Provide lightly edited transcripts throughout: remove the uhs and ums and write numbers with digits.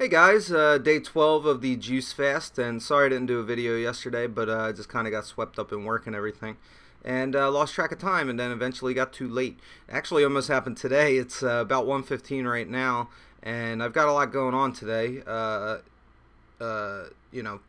Hey guys, day 12 of the juice fast, and sorry I didn't do a video yesterday, but I just kind of got swept up in work and everything, and lost track of time, and then eventually got too late. Actually, almost happened today. It's about 1:15 right now, and I've got a lot going on today.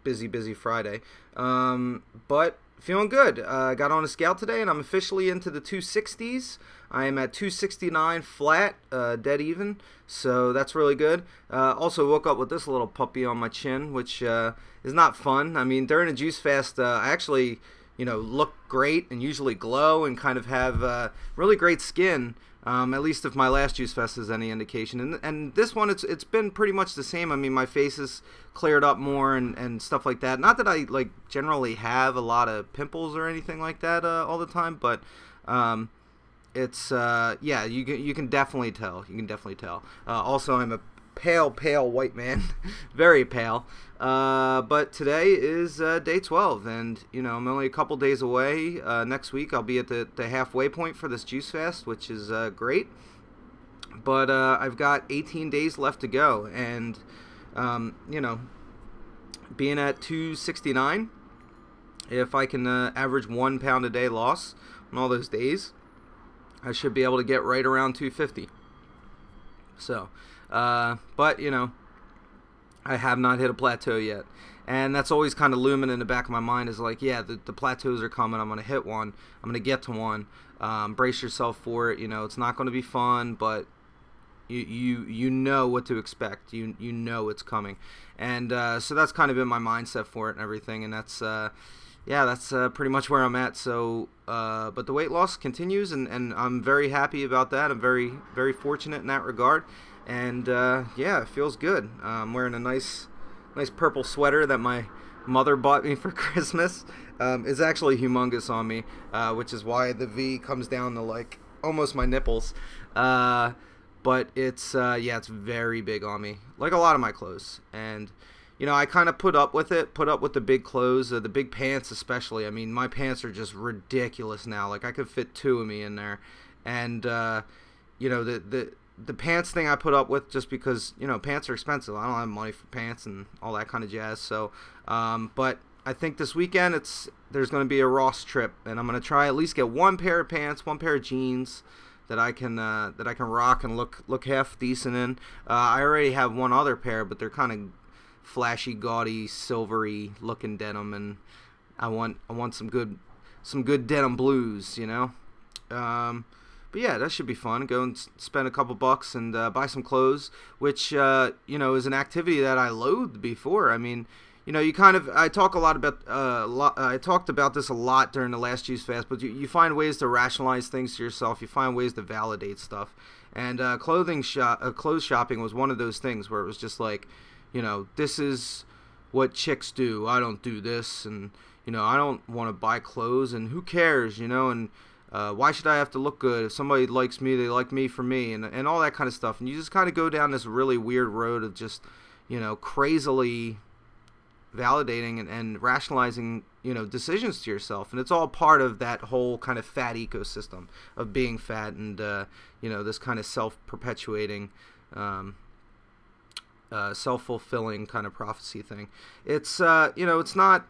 Busy Friday, but feeling good. I got on a scale today, and I'm officially into the 260s. I am at 269 flat, dead even, so that's really good. Also woke up with this little puppy on my chin, which is not fun. I mean, during a juice fast, I actually, look great and usually glow and kind of have really great skin. At least if my last juice fest is any indication, and this one it's been pretty much the same. I mean, my face is cleared up more and stuff like that. Not that I generally have a lot of pimples or anything like that all the time, but it's yeah, you can definitely tell. You can definitely tell. Also, I'm a pale white man, very pale. But today is day 12, and I'm only a couple days away. Next week I'll be at the halfway point for this juice fast, which is great. But I've got 18 days left to go, and being at 269, if I can average 1 pound a day loss on all those days, I should be able to get right around 250. So, but I have not hit a plateau yet, and that's always kind of looming in the back of my mind, is like, yeah, the plateaus are coming. I'm gonna hit one. I'm gonna get to one. Brace yourself for it. It's not going to be fun, but you know what to expect. You know it's coming, and so that's kind of been my mindset for it and everything, and that's yeah, that's pretty much where I'm at. So but the weight loss continues, and I'm very happy about that. I'm very fortunate in that regard. And yeah, it feels good. I'm wearing a nice purple sweater that my mother bought me for Christmas. It's actually humongous on me, which is why the V comes down to like almost my nipples. But it's yeah, it's very big on me, like a lot of my clothes. And I kind of put up with it, put up with the big clothes, the big pants especially. I mean, my pants are just ridiculous now. Like, I could fit 2 of me in there. And the pants thing I put up with just because pants are expensive. I don't have money for pants and all that kind of jazz. So but I think this weekend there's going to be a Ross trip, and I'm going to try at least get 1 pair of pants, 1 pair of jeans that I can rock and look half decent in. I already have 1 other pair, but they're kind of flashy, gaudy, silvery looking denim, and I want some good denim blues, But yeah, that should be fun. Go and spend a couple bucks and buy some clothes, which is an activity that I loathed before. I mean, I talk a lot about I talked about this a lot during the last juice fast, but you find ways to rationalize things to yourself. You find ways to validate stuff, and clothes shopping was one of those things where it was just like, this is what chicks do. I don't do this, and I don't want to buy clothes, and who cares, and why should I have to look good? If somebody likes me, they like me for me, and all that kind of stuff. And you just kind of go down this really weird road of just, crazily validating and rationalizing, decisions to yourself. And it's all part of that whole kind of fat ecosystem of being fat and, this kind of self-perpetuating, self-fulfilling kind of prophecy thing. It's, it's not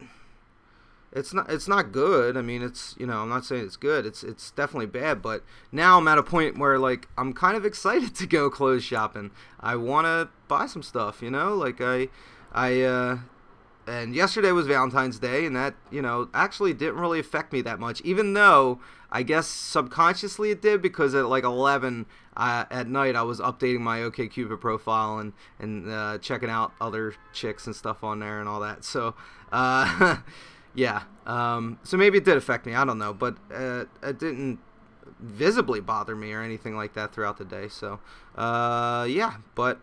good. I mean, I'm not saying it's good. It's definitely bad. But now I'm at a point where, like, I'm kind of excited to go clothes shopping. I want to buy some stuff, like and yesterday was Valentine's Day, and that, actually didn't really affect me that much, even though I guess subconsciously it did, because at like 11 at night I was updating my OkCupid profile and checking out other chicks and stuff on there and all that. So, yeah, so maybe it did affect me, I don't know, but it didn't visibly bother me or anything like that throughout the day. So yeah, but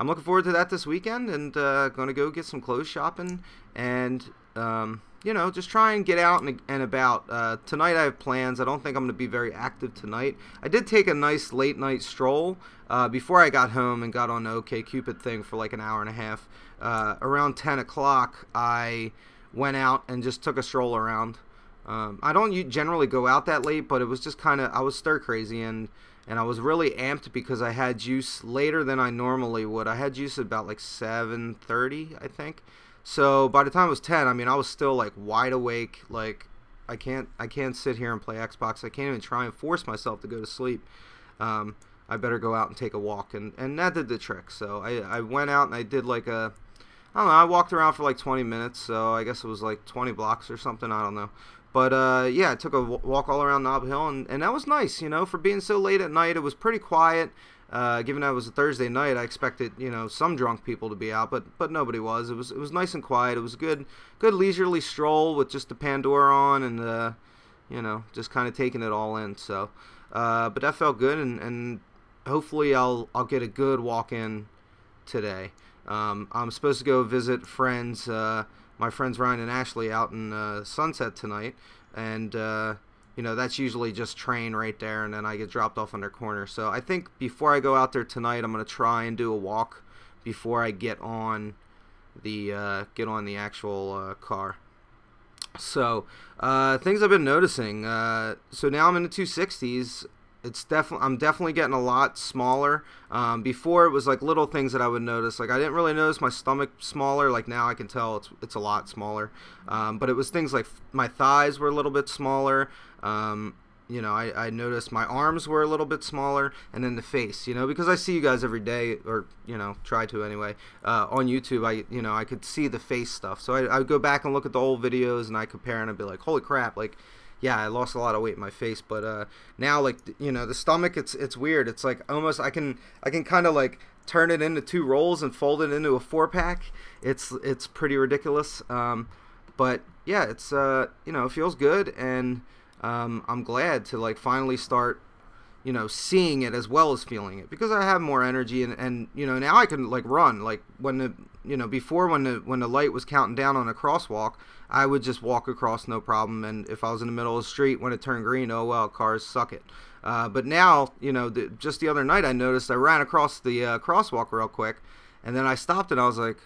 I'm looking forward to that this weekend, and gonna go get some clothes shopping, and just try and get out and about. Tonight I have plans. I don't think I'm gonna be very active tonight. I did take a nice late night stroll before I got home and got on the OkCupid thing for like an hour and a half. Around 10 o'clock I went out and just took a stroll around. I don't generally go out that late, but it was just kind of, I was stir crazy, and and I was really amped because I had juice later than I normally would. I had juice at about like 7:30, I think. So by the time it was 10, I mean, I was still like wide awake. Like I can't sit here and play Xbox. I can't even try and force myself to go to sleep. I better go out and take a walk, and that did the trick. So I went out and I did like a, I don't know, I walked around for like 20 minutes, so I guess it was like 20 blocks or something, I don't know. But yeah, I took a walk all around Nob Hill, and that was nice, you know, for being so late at night. It was pretty quiet. Given that it was a Thursday night, I expected, you know, some drunk people to be out, but nobody was. It was nice and quiet. It was a good leisurely stroll with just the Pandora on, and you know, just kind of taking it all in. So, but that felt good, and hopefully I'll get a good walk in today. I'm supposed to go visit friends, my friends Ryan and Ashley out in Sunset tonight, and you know, that's usually just train right there, and then I get dropped off on their corner. So I think before I go out there tonight, I'm gonna try and do a walk before I get on the actual car. So things I've been noticing. So now I'm in the 260s. I'm definitely getting a lot smaller. Before it was like little things that I would notice. Like I didn't really notice my stomach smaller. Like now I can tell it's a lot smaller. But it was things like my thighs were a little bit smaller. You know, I noticed my arms were a little bit smaller, and then the face, you know, because I see you guys every day, or, you know, try to anyway, on YouTube. I could see the face stuff. So I would go back and look at the old videos, and I compare, and I'd be like, holy crap, like, yeah, I lost a lot of weight in my face, but now, like, you know, the stomach, it's weird. It's like almost I can kind of like turn it into 2 rolls and fold it into a 4-pack. It's pretty ridiculous. But yeah, it's you know, it feels good, and I'm glad to like finally start, you know, seeing it as well as feeling it, because I have more energy, and you know, now I can like run. Like when the, you know, before when the light was counting down on a crosswalk, I would just walk across no problem, and if I was in the middle of the street when it turned green, oh well, cars suck it. But now, you know, just the other night I noticed I ran across the crosswalk real quick, and then I stopped and I was like,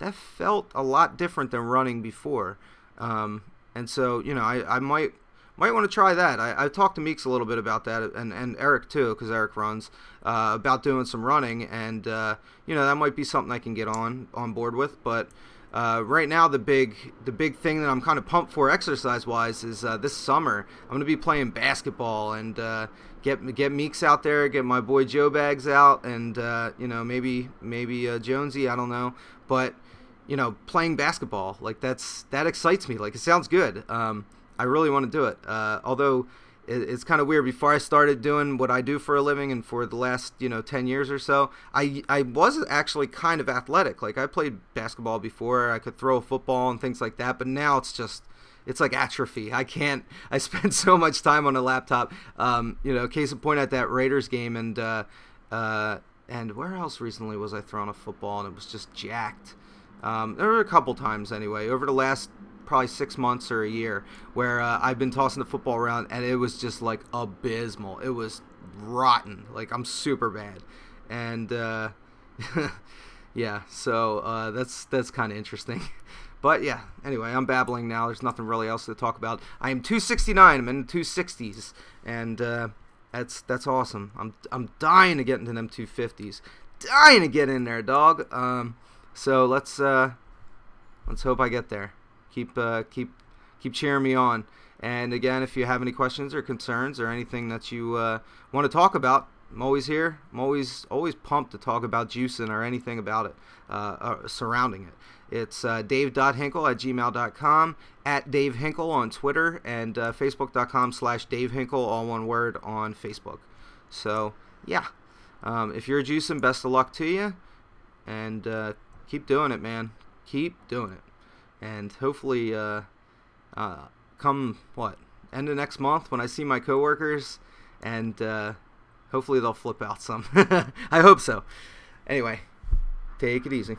that felt a lot different than running before. And so, you know, I might want to try that. I talked to Meeks a little bit about that, and Eric too, because Eric runs, about doing some running, and you know, that might be something I can get on board with. But right now, the big thing that I'm kind of pumped for exercise wise is this summer I'm going to be playing basketball, and get Meeks out there, get my boy Joe Bags out, and you know, maybe Jonesy, I don't know, but you know, playing basketball, like that excites me. Like, it sounds good. I really want to do it. Although it's kind of weird. Before I started doing what I do for a living, and for the last, you know, 10 years or so, I was actually kind of athletic. Like, I played basketball before. I could throw a football and things like that. But now it's like atrophy. I spend so much time on a laptop. You know, case in point, at that Raiders game, and where else recently was I throwing a football and it was just jacked. There were a couple times anyway over the last probably 6 months or a year where I've been tossing the football around, and it was just like abysmal. It was rotten. Like, I'm super bad, and yeah, so that's kind of interesting. But yeah, anyway, I'm babbling now. There's nothing really else to talk about. I am 269. I'm in the 260s, and that's awesome. I'm dying to get into them 250s. Dying to get in there, dog. So let's hope I get there. Keep cheering me on. And again, if you have any questions or concerns or anything that you want to talk about, I'm always here. I'm always pumped to talk about juicing or anything about it, surrounding it. It's dave.hinkle@gmail.com, @DaveHinkle on Twitter, and facebook.com/DaveHinkle, all one word, on Facebook. So yeah, if you're juicing, best of luck to you, and keep doing it, man. Keep doing it. And hopefully, come end of next month, when I see my coworkers, and hopefully they'll flip out some. I hope so. Anyway, take it easy.